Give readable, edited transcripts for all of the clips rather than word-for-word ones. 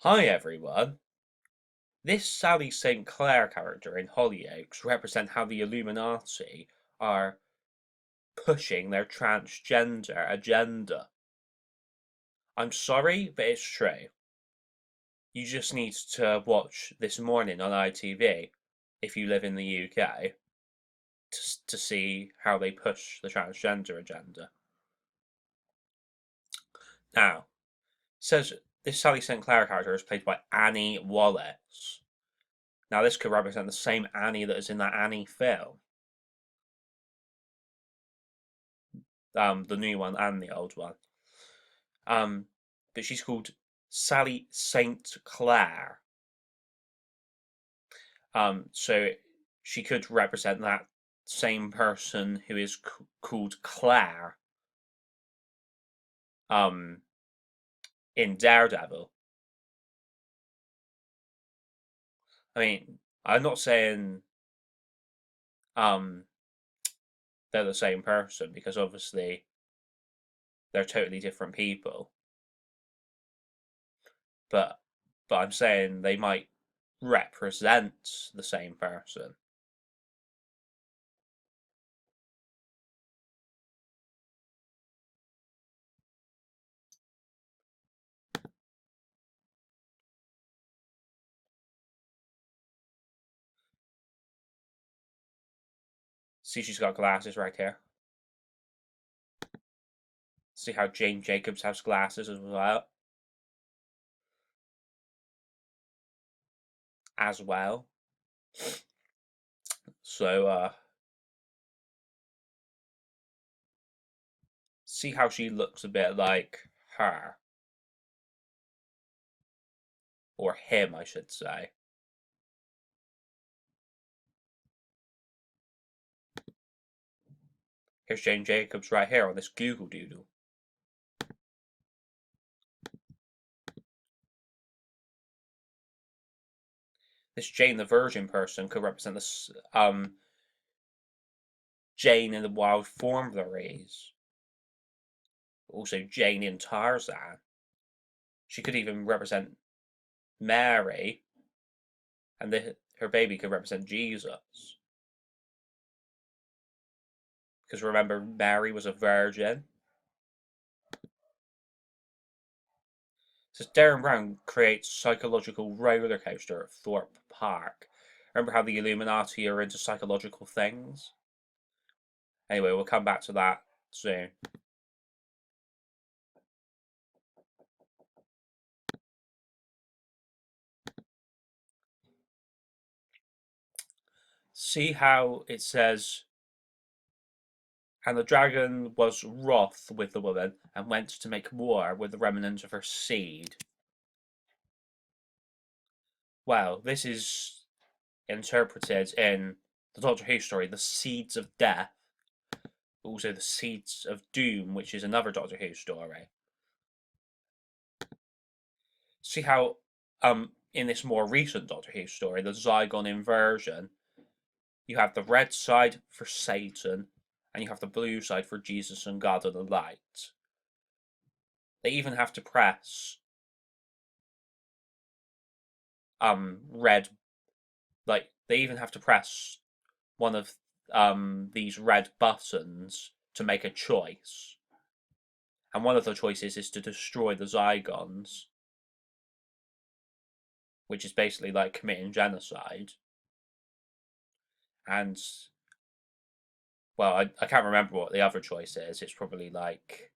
Hi everyone. This Sally St. Clair character in Hollyoaks represent how the Illuminati are pushing their transgender agenda. I'm sorry, but it's true. You just need to watch This Morning on ITV if you live in the UK to see how they push the transgender agenda. Now, it says this Sally St. Clair character is played by Annie Wallace. Now, this could represent the same Annie that is in that Annie film. The new one and the old one. Um, but she's called Sally Saint Clair. So she could represent that same person who is called Claire. In Daredevil. I mean, I'm not saying um they're the same person because obviously they're totally different people. But I'm saying they might represent the same person. See, she's got glasses right here. See how Jane Jacobs has glasses as well. So see how she looks a bit like her. Or him, I should say. Here's Jane Jacobs right here on this Google Doodle. This Jane the Virgin person could represent this Jane in the wild form there is. Also Jane in Tarzan. She could even represent Mary, and her baby could represent Jesus. Because remember, Mary was a virgin. Says Derren Brown creates psychological roller coaster at Thorpe Park. Remember how the Illuminati are into psychological things? Anyway, we'll come back to that soon. See how it says, and the dragon was wroth with the woman and went to make war with the remnant of her seed. Well, this is interpreted in the Doctor Who story, the Seeds of Death, also the Seeds of Doom, which is another Doctor Who story. See how, in this more recent Doctor Who story, the Zygon inversion, you have the red side for Satan, and you have the blue side for Jesus and God and the light. They even have to press red, like they even have to press one of these red buttons to make a choice. And one of the choices is to destroy the Zygons, which is basically like committing genocide. And well, I can't remember what the other choice is. It's probably like,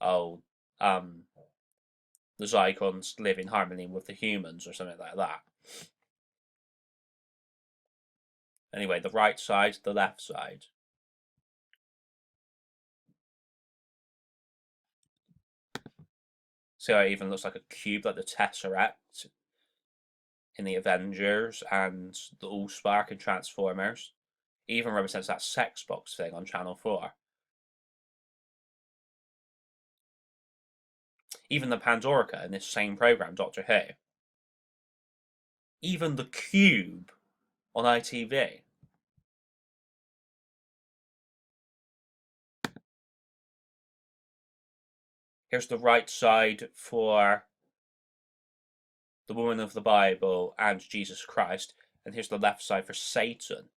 oh, the Zygons live in harmony with the humans or something like that. Anyway, the right side, the left side. See how it even looks like a cube, like the Tesseract in the Avengers and the Allspark in Transformers. It even represents that sex box thing on Channel 4. Even the Pandorica in this same program, Doctor Who. Even the cube on ITV. Here's the right side for the woman of the Bible, and Jesus Christ. And here's the left side for Satan.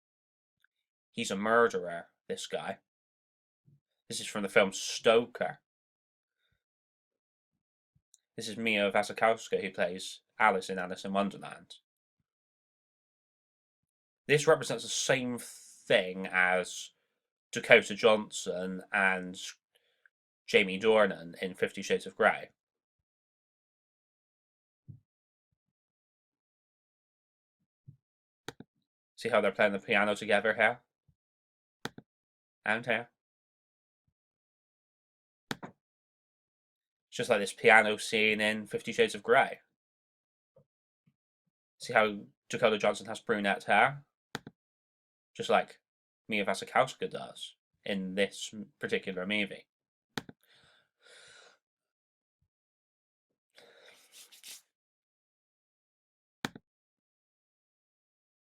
He's a murderer, this guy. This is from the film Stoker. This is Mia Wasikowska, who plays Alice in Alice in Wonderland. This represents the same thing as Dakota Johnson and Jamie Dornan in 50 Shades of Grey. See how they're playing the piano together here? And here. It's just like this piano scene in 50 Shades of Grey. See how Dakota Johnson has brunette hair? Just like Mia Wasikowska does in this particular movie.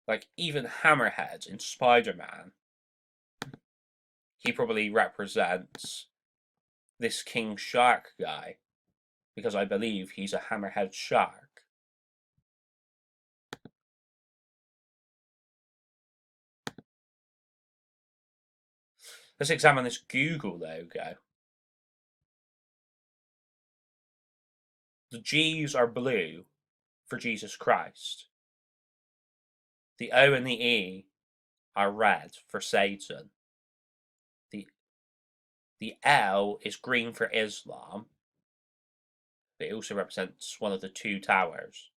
Like, even Hammerhead in Spider-Man, he probably represents this King Shark guy, because I believe he's a hammerhead shark. Let's examine this Google logo. The G's are blue for Jesus Christ. The O and the E are red for Satan. The L is green for Islam, but it also represents one of the two towers.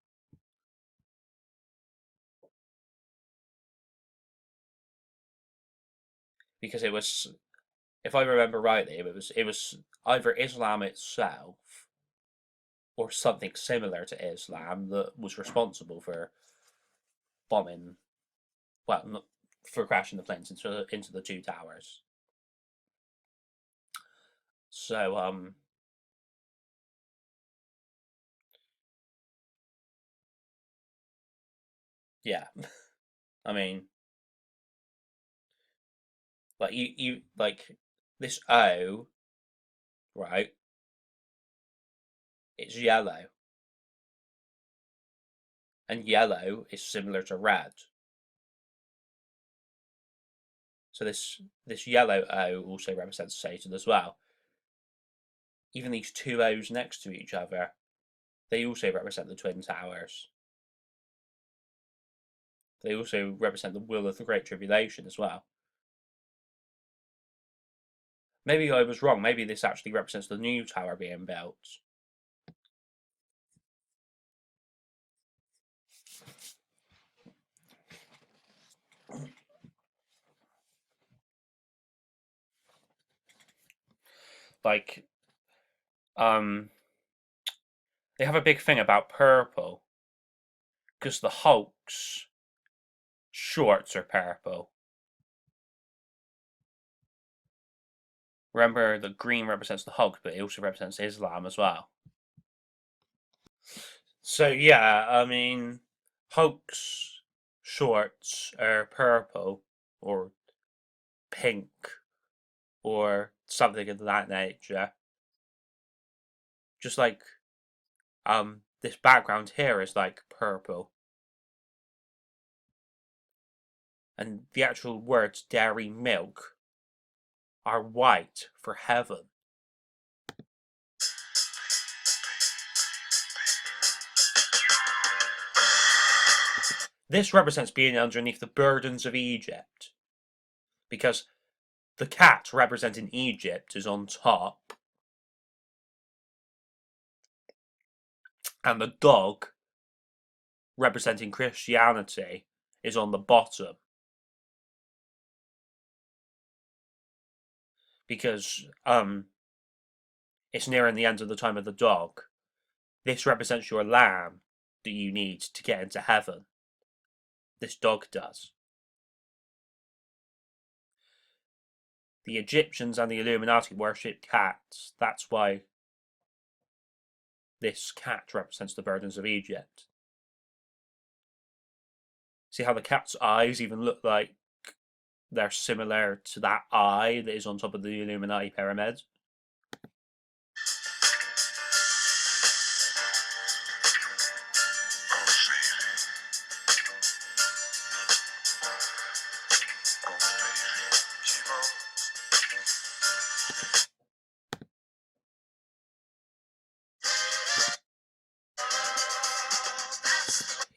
Because it was, if I remember rightly, it was either Islam itself or something similar to Islam that was responsible for bombing, well, for crashing the planes into the two towers. So, yeah, I mean, like you like this O, right? It's yellow, and yellow is similar to red. So this yellow O also represents Satan as well. Even these two O's next to each other, they also represent the Twin Towers. They also represent the will of the Great Tribulation as well. Maybe I was wrong. Maybe this actually represents the new tower being built. Like, they have a big thing about purple because the Hulk's shorts are purple. Remember, the green represents the Hulk, but it also represents Islam as well. So yeah, I mean, Hulk's shorts are purple or pink or something of that nature. Just like this background here is like purple. And the actual words dairy milk are white for heaven. This represents being underneath the burdens of Egypt, because the cat representing Egypt is on top, and the dog representing Christianity is on the bottom. Because it's nearing the end of the time of the dog. This represents your lamb that you need to get into heaven. This dog does. The Egyptians and the Illuminati worshipped cats. That's why this cat represents the burdens of Egypt. See how the cat's eyes even look like they're similar to that eye that is on top of the Illuminati pyramid?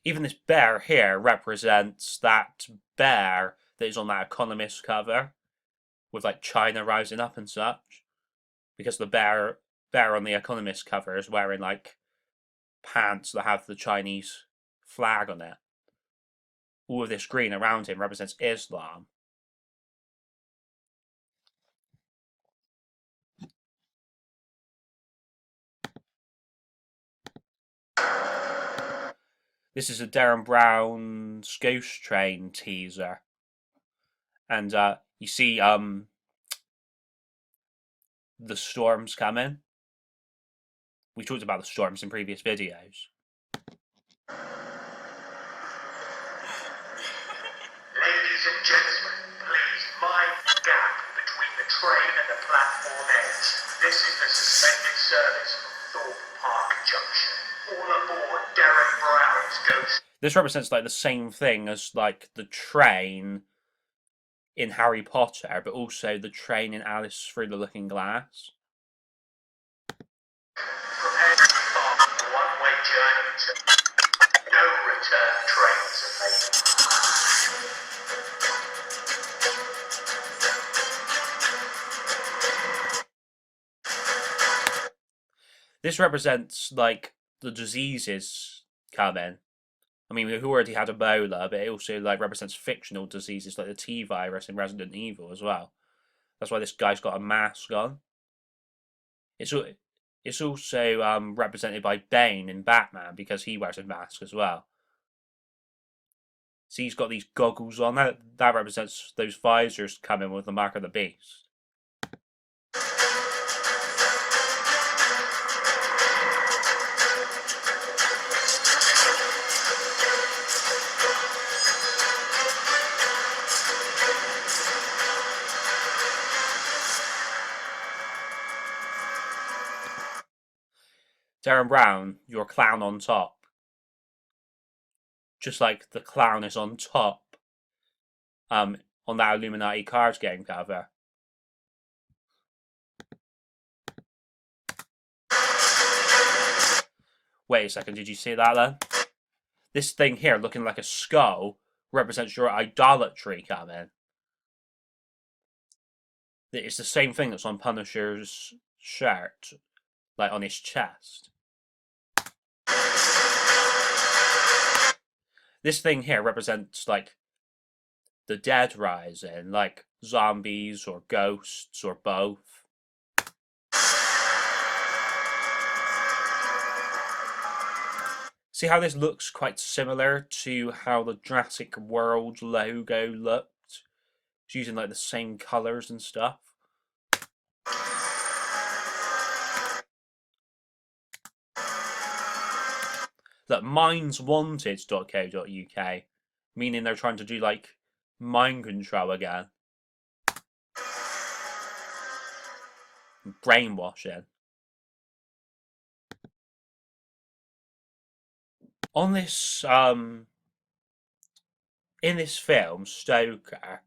Even this bear here represents that bear that is on that Economist cover with like China rising up and such. Because the bear on the Economist cover is wearing like pants that have the Chinese flag on it. All of this green around him represents Islam. This is a Derren Brown's Ghost Train teaser. And you see the storms coming. We talked about the storms in previous videos. Ladies and gentlemen, please mind the gap between the train and the platform edge. This is the suspended service from Thorpe Park Junction. All aboard Derren Brown's Ghost. This represents like the same thing as like the train in Harry Potter, but also the train in Alice Through the Looking Glass. Prepare to embark on a one-way journey to no return trains available. This represents like the diseases coming. I mean, who already had Ebola, but it also like represents fictional diseases like the T virus in Resident Evil as well. That's why this guy's got a mask on. It's also represented by Bane in Batman because he wears a mask as well. See, he's got these goggles on. That represents those visors coming with the mark of the beast. Derren Brown, you're a clown on top. Just like the clown is on top on that Illuminati cards game cover. Wait a second, did you see that then? This thing here looking like a skull represents your idolatry coming. It's the same thing that's on Punisher's shirt, like on his chest. This thing here represents like the dead rising, like zombies or ghosts or both. See how this looks quite similar to how the Jurassic World logo looked? It's using like the same colours and stuff. Look, mindswanted.co.uk, meaning they're trying to do like mind control again. Brainwashing. On this, in this film, Stoker,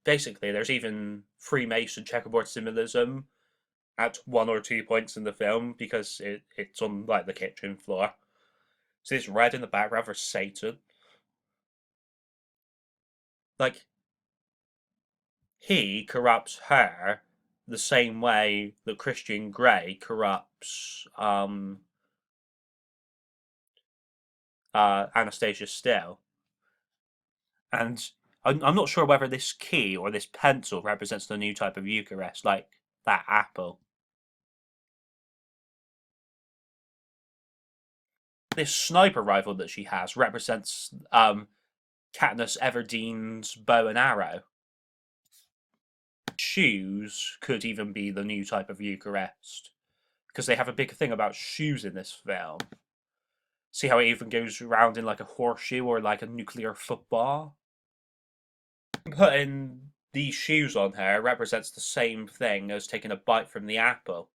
basically there's even Freemason checkerboard symbolism at 1 or 2 points in the film because it's on like the kitchen floor. So this red in the background for Satan. Like, he corrupts her the same way that Christian Grey corrupts Anastasia Steele. And I'm not sure whether this key or this pencil represents the new type of Eucharist, like that apple. This sniper rifle that she has represents Katniss Everdeen's bow and arrow. Shoes could even be the new type of Eucharist, because they have a big thing about shoes in this film. See how it even goes around in like a horseshoe or like a nuclear football? Putting these shoes on her represents the same thing as taking a bite from the apple.